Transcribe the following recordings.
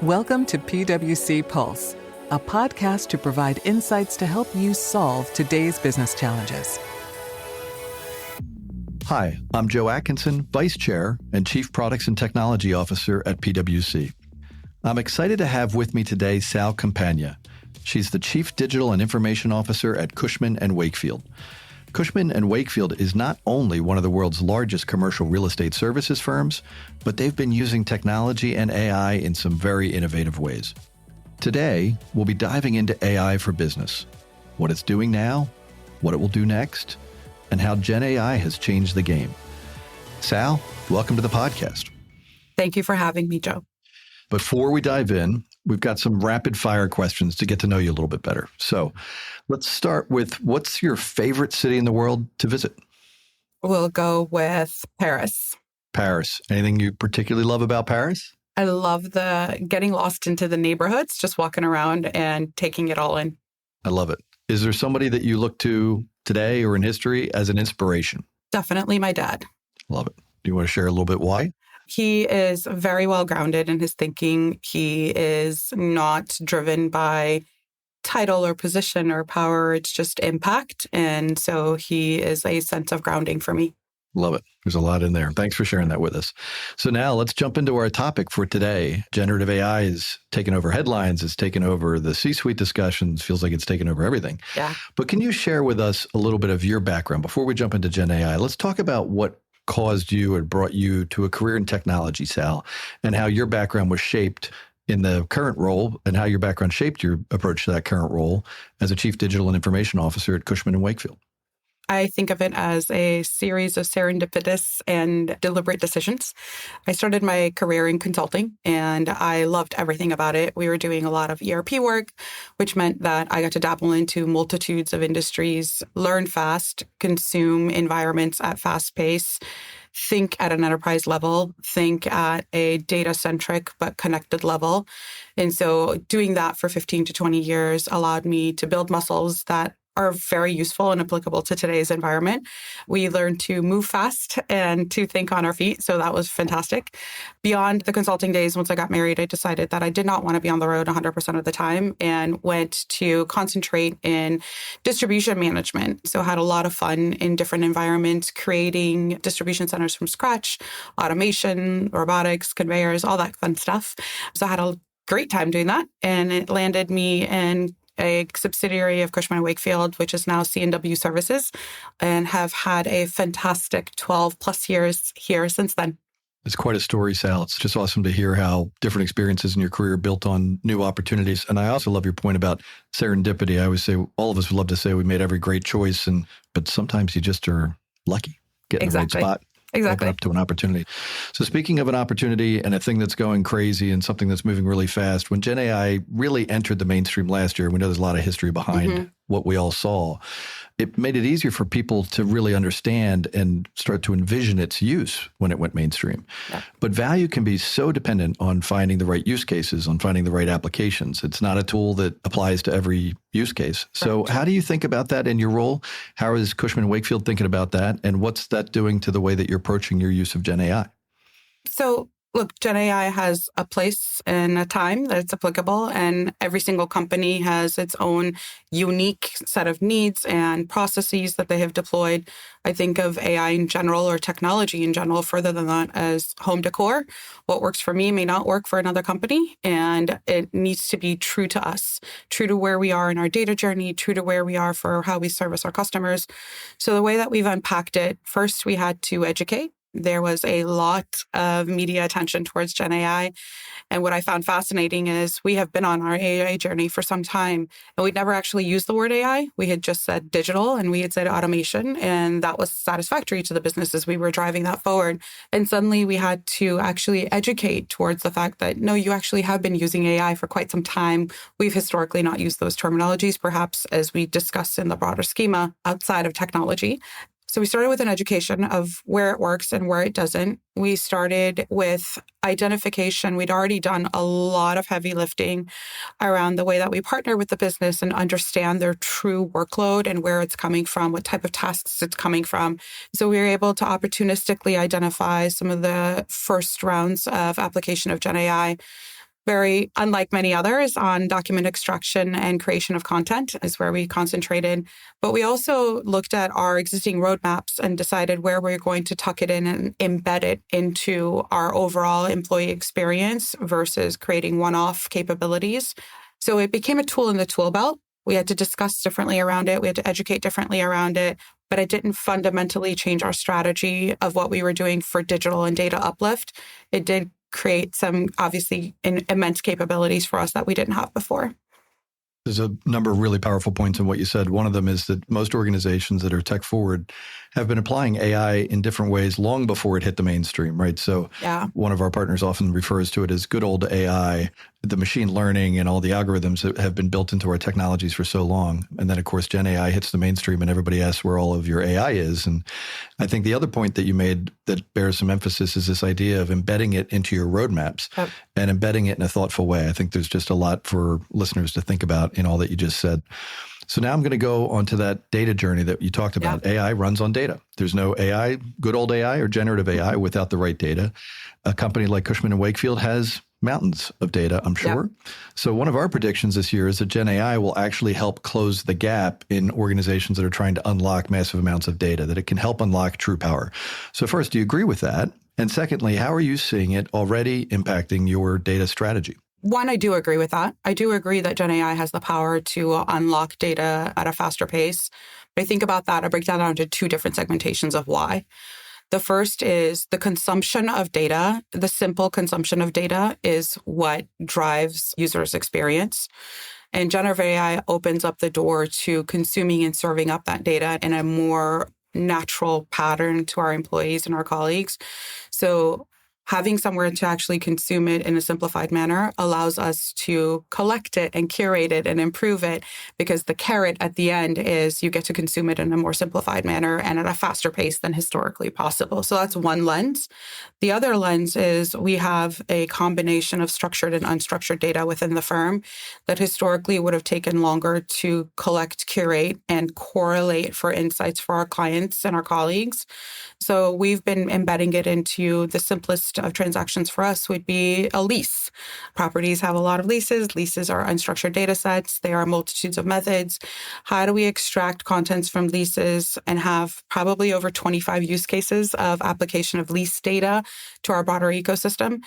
Welcome to PwC Pulse, a podcast to provide insights to help you solve today's business challenges. Hi, I'm Joe Atkinson, Vice Chair and Chief Products and Technology Officer at PwC. I'm excited to have with me today Sal Companieh. She's the Chief Digital and Information Officer at Cushman Wakefield. Cushman Wakefield is not only one of the world's largest commercial real estate services firms, but they've been using technology and AI in some very innovative ways. Today, we'll be diving into AI for business, what it's doing now, what it will do next, and how Gen AI has changed the game. Sal, welcome to the podcast. Thank you for having me, Joe. Before we dive in, we've got some rapid fire questions to get to know you a little bit better. So let's start with, what's your favorite city in the world to visit? We'll go with Paris. Paris. Anything you particularly love about Paris? I love the getting lost into the neighborhoods, just walking around and taking it all in. I love it. Is there somebody that you look to today or in history as an inspiration? Definitely my dad. Love it. Do you want to share a little bit why? He is very well grounded in his thinking. He is not driven by title or position or power. It's just impact. And so he is a sense of grounding for me. Love it. There's a lot in there. Thanks for sharing that with us. So now let's jump into our topic for today. Generative AI is taking over headlines. It's taken over the C-suite discussions. Feels like it's taken over everything. Yeah. But can you share with us a little bit of your background before we jump into Gen AI? Let's talk about what caused you or brought you to a career in technology, Sal, and how your background was shaped in the current role and how your background shaped your approach to that current role as a Chief Digital and Information Officer at Cushman Wakefield. I think of it as a series of serendipitous and deliberate decisions. I started my career in consulting and I loved everything about it. We were doing a lot of ERP work, which meant that I got to dabble into multitudes of industries, learn fast, consume environments at fast pace, think at an enterprise level, think at a data-centric but connected level. And so doing that for 15 to 20 years allowed me to build muscles that are very useful and applicable to today's environment. We learned to move fast and to think on our feet. So that was fantastic. Beyond the consulting days, once I got married, I decided that I did not want to be on the road 100% of the time and went to concentrate in distribution management. So I had a lot of fun in different environments, creating distribution centers from scratch, automation, robotics, conveyors, all that fun stuff. So I had a great time doing that. And it landed me in a subsidiary of Cushman Wakefield, which is now C&W Services, and have had a fantastic 12 plus years here since then. It's quite a story, Sal. It's just awesome to hear how different experiences in your career built on new opportunities. And I also love your point about serendipity. I always say, all of us would love to say we made every great choice, but sometimes you just are lucky, getting the right spot. Exactly. Open up to an opportunity. So speaking of an opportunity and a thing that's going crazy and something that's moving really fast, when Gen AI really entered the mainstream last year, we know there's a lot of history behind what we all saw. It made it easier for people to really understand and start to envision its use when it went mainstream. Yeah. But value can be so dependent on finding the right use cases, on finding the right applications. It's not a tool that applies to every use case. So how do you think about that in your role? How is Cushman Wakefield thinking about that? And what's that doing to the way that you're approaching your use of Gen AI? So look, Gen AI has a place and a time that it's applicable, and every single company has its own unique set of needs and processes that they have deployed. I think of AI in general or technology in general, further than that, as home decor. What works for me may not work for another company, and it needs to be true to us, true to where we are in our data journey, true to where we are for how we service our customers. So the way that we've unpacked it, first we had to educate. There was a lot of media attention towards Gen AI. And what I found fascinating is we have been on our AI journey for some time, and we'd never actually used the word AI. We had just said digital and we had said automation, and that was satisfactory to the businesses. We were driving that forward. And suddenly we had to actually educate towards the fact that, no, you actually have been using AI for quite some time. We've historically not used those terminologies, perhaps as we discussed in the broader schema outside of technology. So we started with an education of where it works and where it doesn't. We started with identification. We'd already done a lot of heavy lifting around the way that we partner with the business and understand their true workload and where it's coming from, what type of tasks it's coming from. So we were able to opportunistically identify some of the first rounds of application of Gen AI. very unlike many others on document extraction and creation of content is where we concentrated. But we also looked at our existing roadmaps and decided where we're going to tuck it in and embed it into our overall employee experience versus creating one-off capabilities. So it became a tool in the tool belt. We had to discuss differently around it. We had to educate differently around it. But it didn't fundamentally change our strategy of what we were doing for digital and data uplift. It did create some, obviously, immense capabilities for us that we didn't have before. There's a number of really powerful points in what you said. One of them is that most organizations that are tech forward have been applying AI in different ways long before it hit the mainstream, right? So one of our partners often refers to it as good old AI, the machine learning and all the algorithms that have been built into our technologies for so long. And then, of course, Gen AI hits the mainstream and everybody asks where all of your AI is. And I think the other point that you made that bears some emphasis is this idea of embedding it into your roadmaps and embedding it in a thoughtful way. I think there's just a lot for listeners to think about in all that you just said. So now I'm going to go onto that data journey that you talked about. AI runs on data. There's no AI, good old AI or generative AI without the right data. A company like Cushman Wakefield has mountains of data, I'm sure. So one of our predictions this year is that Gen AI will actually help close the gap in organizations that are trying to unlock massive amounts of data, that it can help unlock true power. So first, do you agree with that? And secondly, how are you seeing it already impacting your data strategy? One, I do agree with that. I do agree that Gen AI has the power to unlock data at a faster pace. But I think about that, I break that down into two different segmentations of why. The first is the consumption of data. The simple consumption of data is what drives users' experience. And generative AI opens up the door to consuming and serving up that data in a more natural pattern to our employees and our colleagues. So having somewhere to actually consume it in a simplified manner allows us to collect it and curate it and improve it, because the carrot at the end is you get to consume it in a more simplified manner and at a faster pace than historically possible. So that's one lens. The other lens is we have a combination of structured and unstructured data within the firm that historically would have taken longer to collect, curate, and correlate for insights for our clients and our colleagues. So we've been embedding it into the simplest of transactions for us would be a lease. Properties have a lot of leases. Leases are unstructured data sets. They are multitudes of methods. How do we extract contents from leases and have probably over 25 use cases of application of lease data to our broader ecosystem?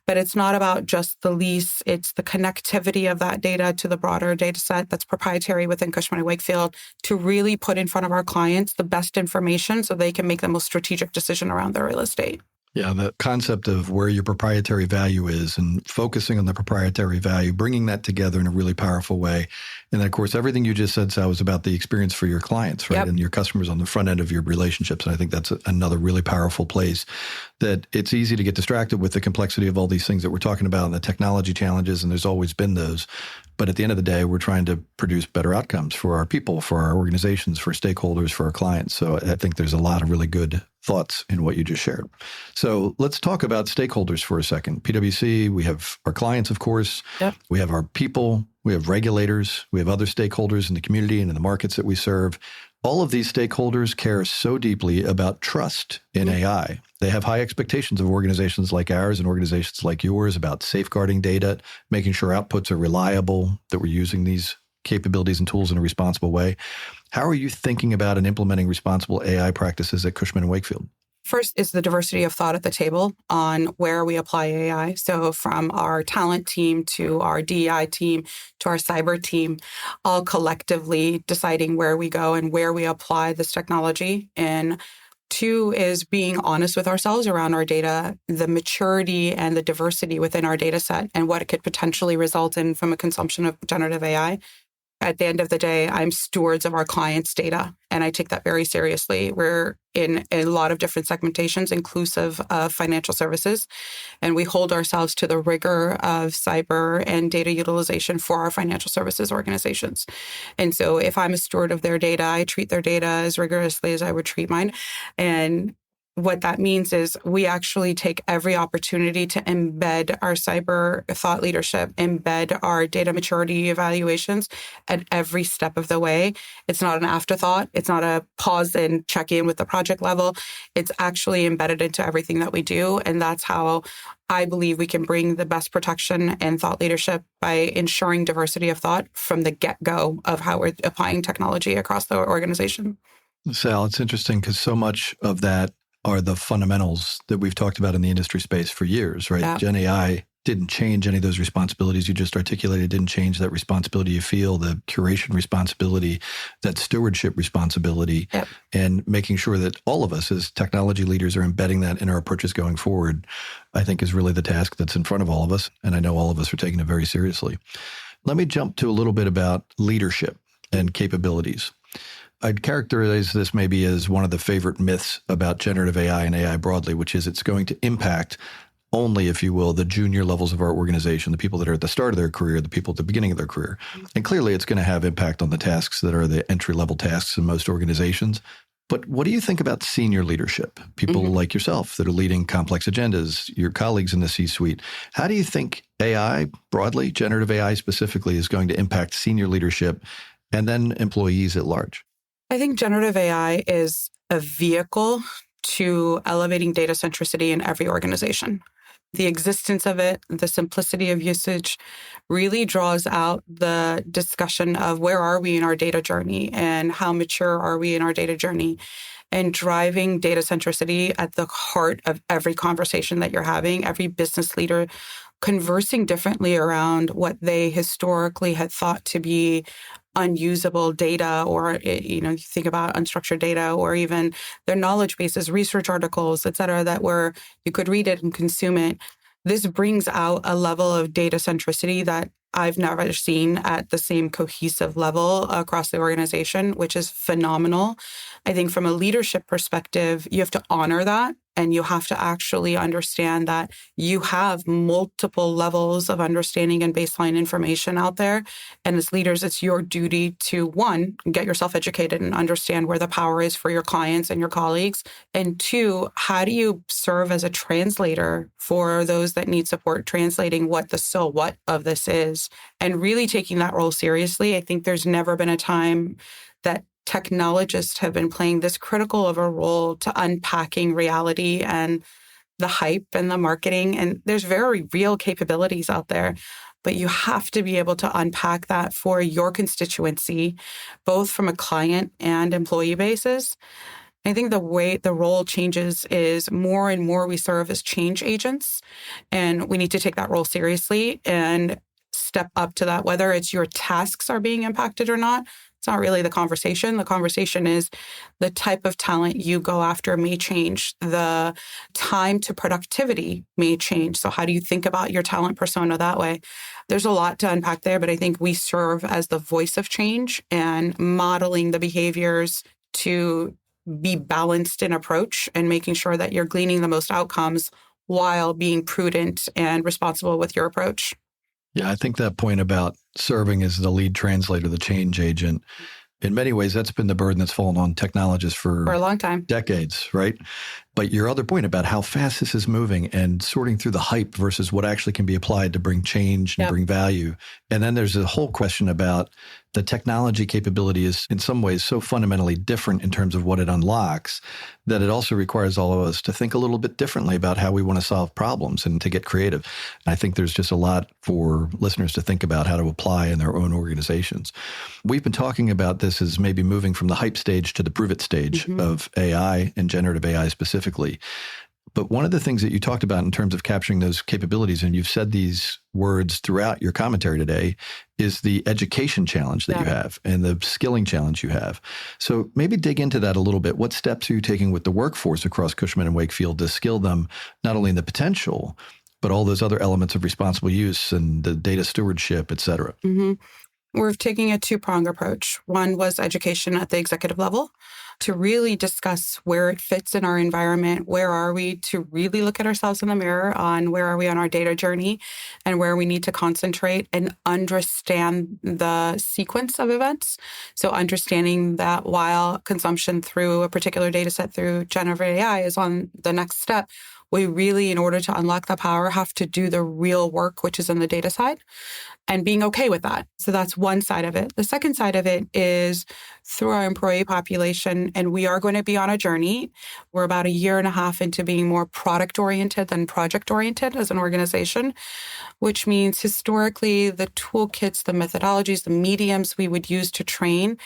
But it's not about just the lease. It's the connectivity of that data to the broader data set that's proprietary within Cushman & Wakefield to really put in front of our clients the best information so they can make the most strategic decision around their real estate. Yeah, the concept of where your proprietary value is and focusing on the proprietary value, bringing that together in a really powerful way. And then, of course, everything you just said, Sal, was about the experience for your clients, right? And your customers on the front end of your relationships. And I think that's another really powerful place that it's easy to get distracted with the complexity of all these things that we're talking about and the technology challenges, and there's always been those. But at the end of the day, we're trying to produce better outcomes for our people, for our organizations, for stakeholders, for our clients. So I think there's a lot of really good thoughts in what you just shared. So let's talk about stakeholders for a second. PwC, we have our clients, of course. We have our people. We have regulators. We have other stakeholders in the community and in the markets that we serve. All of these stakeholders care so deeply about trust in AI. They have high expectations of organizations like ours and organizations like yours about safeguarding data, making sure outputs are reliable, that we're using these capabilities and tools in a responsible way. How are you thinking about and implementing responsible AI practices at Cushman & Wakefield? First is the diversity of thought at the table on where we apply AI. So from our talent team to our DEI team to our cyber team, all collectively deciding where we go and where we apply this technology. And two is being honest with ourselves around our data, the maturity and the diversity within our data set and what it could potentially result in from a consumption of generative AI. At the end of the day, I'm stewards of our clients' data, and I take that very seriously. We're in a lot of different segmentations, inclusive of financial services, and we hold ourselves to the rigor of cyber and data utilization for our financial services organizations. And so if I'm a steward of their data, I treat their data as rigorously as I would treat mine. And what that means is we actually take every opportunity to embed our cyber thought leadership, embed our data maturity evaluations at every step of the way. It's not an afterthought. It's not a pause and check in with the project level. It's actually embedded into everything that we do. And that's how I believe we can bring the best protection and thought leadership by ensuring diversity of thought from the get-go of how we're applying technology across the organization. Sal, it's interesting because so much of that are the fundamentals that we've talked about in the industry space for years, right? Yeah. Gen AI didn't change any of those responsibilities you just articulated, didn't change that responsibility you feel, the curation responsibility, that stewardship responsibility, Yep. and making sure that all of us as technology leaders are embedding that in our approaches going forward, I think is really the task that's in front of all of us. And I know all of us are taking it very seriously. Let me jump to a little bit about leadership and capabilities. I'd characterize this maybe as one of the favorite myths about generative AI and AI broadly, which is it's going to impact only, if you will, the junior levels of our organization, the people that are at the start of their career, the people at the beginning of their career. And clearly it's going to have impact on the tasks that are the entry-level tasks in most organizations. But what do you think about senior leadership? People like yourself that are leading complex agendas, your colleagues in the C-suite. How do you think AI broadly, generative AI specifically, is going to impact senior leadership and then employees at large? I think generative AI is a vehicle to elevating data centricity in every organization. The existence of it, the simplicity of usage really draws out the discussion of where are we in our data journey and how mature are we in our data journey, and driving data centricity at the heart of every conversation that you're having, every business leader conversing differently around what they historically had thought to be unusable data, or, you think about unstructured data, or even their knowledge bases, research articles, et cetera, that were, you could read it and consume it. This brings out a level of data centricity that I've never seen at the same cohesive level across the organization, which is phenomenal. I think from a leadership perspective, you have to honor that. And you have to actually understand that you have multiple levels of understanding and baseline information out there. And as leaders, it's your duty to, one, get yourself educated and understand where the power is for your clients and your colleagues. And two, how do you serve as a translator for those that need support translating what the so what of this is, and really taking that role seriously. I think there's never been a time that technologists have been playing this critical of a role to unpacking reality and the hype and the marketing. And there's very real capabilities out there, but you have to be able to unpack that for your constituency, both from a client and employee basis. I think the way the role changes is more and more we serve as change agents, and we need to take that role seriously and step up to that, whether it's your tasks are being impacted or not. It's not really the conversation. The conversation is the type of talent you go after may change. The time to productivity may change. So how do you think about your talent persona that way? There's a lot to unpack there, but I think we serve as the voice of change and modeling the behaviors to be balanced in approach and making sure that you're gleaning the most outcomes while being prudent and responsible with your approach. Yeah, I think that point about serving as the lead translator, the change agent, in many ways, that's been the burden that's fallen on technologists for a long time, decades, right? But your other point about how fast this is moving and sorting through the hype versus what actually can be applied to bring change and bring value. And then there's a whole question about the technology capability is in some ways so fundamentally different in terms of what it unlocks that it also requires all of us to think a little bit differently about how we want to solve problems and to get creative. I think there's just a lot for listeners to think about how to apply in their own organizations. We've been talking about this as maybe moving from the hype stage to the prove it stage of AI and generative AI specifically. But one of the things that you talked about in terms of capturing those capabilities, and you've said these words throughout your commentary today, is the education challenge that you have and the skilling challenge you have. So maybe dig into that a little bit. What steps are you taking with the workforce across Cushman and Wakefield to skill them not only in the potential, but all those other elements of responsible use and the data stewardship, et cetera? We're taking a two-pronged approach. One was education at the executive level. to really discuss where it fits in our environment, where are we, to really look at ourselves in the mirror on where are we on our data journey and where we need to concentrate and understand the sequence of events. So understanding that while consumption through a particular data set through generative AI is on the next step, we really, in order to unlock that power, have to do the real work, which is in the data side, and being okay with that. So that's one side of it. The second side of it is through our employee population, and we are going to be on a journey. We're about 1.5 years into being more product-oriented than project-oriented as an organization, which means historically the toolkits, the methodologies, the mediums we would use to train,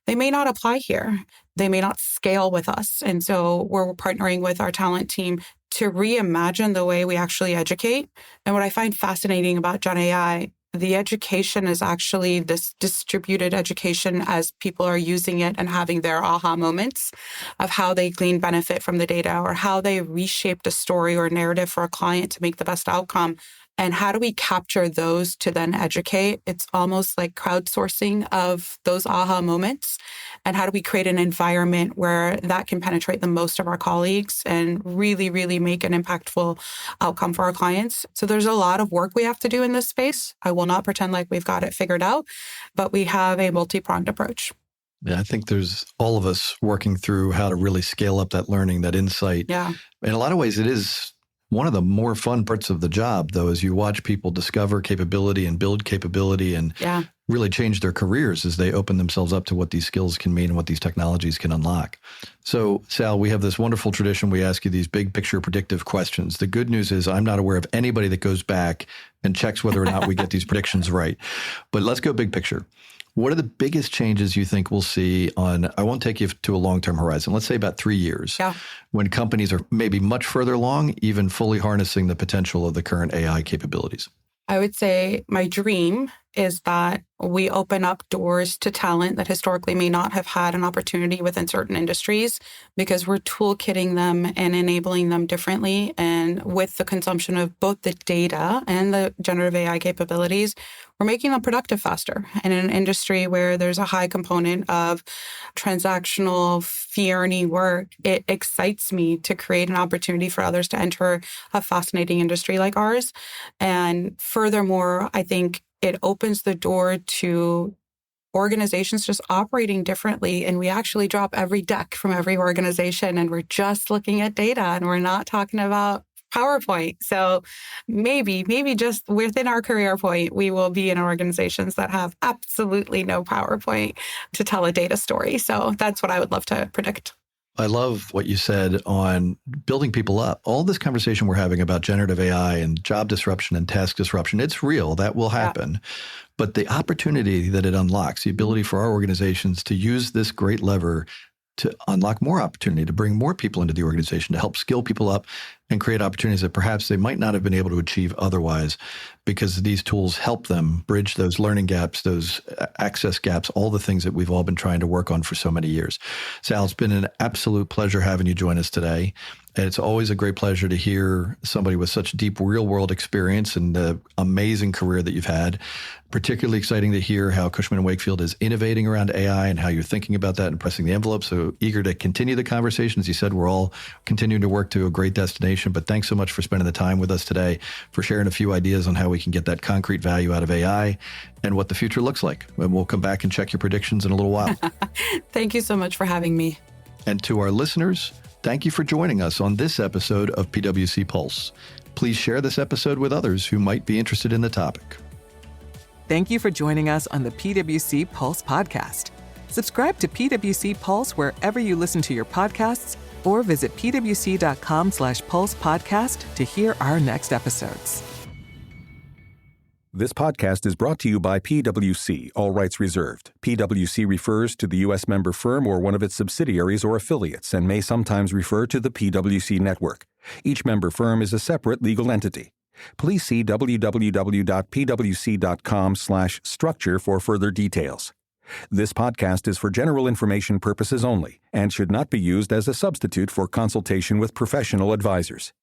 they may not apply here. They may not scale with us. And so we're partnering with our talent team to reimagine the way we actually educate. And what I find fascinating about Gen AI, the education is actually this distributed education as people are using it and having their aha moments of how they glean benefit from the data or how they reshaped a story or narrative for a client to make the best outcome. And how do we capture those to then educate? It's almost like crowdsourcing of those aha moments. And how do we create an environment where that can penetrate the most of our colleagues and really, really make an impactful outcome for our clients? So there's a lot of work we have to do in this space. I will not pretend like we've got it figured out, but we have a multi-pronged approach. Yeah, I think there's all of us working through how to really scale up that learning, that insight. Yeah. In a lot of ways, it is one of the more fun parts of the job, though, as you watch people discover capability and build capability and really change their careers as they open themselves up to what these skills can mean and what these technologies can unlock. So, Sal, we have this wonderful tradition. We ask you these big picture predictive questions. The good news is I'm not aware of anybody that goes back and checks whether or not we get these predictions right. But let's go big picture. What are the biggest changes you think we'll see on, I won't take you to a long-term horizon, let's say about 3 years, when companies are maybe much further along, even fully harnessing the potential of the current AI capabilities? I would say my dream is that we open up doors to talent that historically may not have had an opportunity within certain industries because we're toolkitting them and enabling them differently. And with the consumption of both the data and the generative AI capabilities, we're making them productive faster. And in an industry where there's a high component of transactional, fee-earning work, it excites me to create an opportunity for others to enter a fascinating industry like ours. And furthermore, I think it opens the door to organizations just operating differently. And we actually drop every deck from every organization and we're just looking at data and we're not talking about PowerPoint. So maybe just within our career point, we will be in organizations that have absolutely no PowerPoint to tell a data story. So that's what I would love to predict. I love what you said on building people up. All this conversation we're having about generative AI and job disruption and task disruption, it's real. That will happen. But the opportunity that it unlocks, the ability for our organizations to use this great lever to unlock more opportunity, to bring more people into the organization, to help skill people up and create opportunities that perhaps they might not have been able to achieve otherwise, because these tools help them bridge those learning gaps, those access gaps, all the things that we've all been trying to work on for so many years. Sal, it's been an absolute pleasure having you join us today. And it's always a great pleasure to hear somebody with such deep real-world experience and the amazing career that you've had. Particularly exciting to hear how Cushman Wakefield is innovating around AI and how you're thinking about that and pressing the envelope. So eager to continue the conversation. As you said, we're all continuing to work to a great destination. But thanks so much for spending the time with us today, for sharing a few ideas on how we can get that concrete value out of AI and what the future looks like. And we'll come back and check your predictions in a little while. Thank you so much for having me. And to our listeners, thank you for joining us on this episode of PwC Pulse. Please share this episode with others who might be interested in the topic. Thank you for joining us on the PwC Pulse podcast. Subscribe to PwC Pulse wherever you listen to your podcasts or visit pwc.com/pulse podcast to hear our next episodes. This podcast is brought to you by PwC, all rights reserved. PwC refers to the U.S. member firm or one of its subsidiaries or affiliates and may sometimes refer to the PwC network. Each member firm is a separate legal entity. Please see www.pwc.com/structure for further details. This podcast is for general information purposes only and should not be used as a substitute for consultation with professional advisors.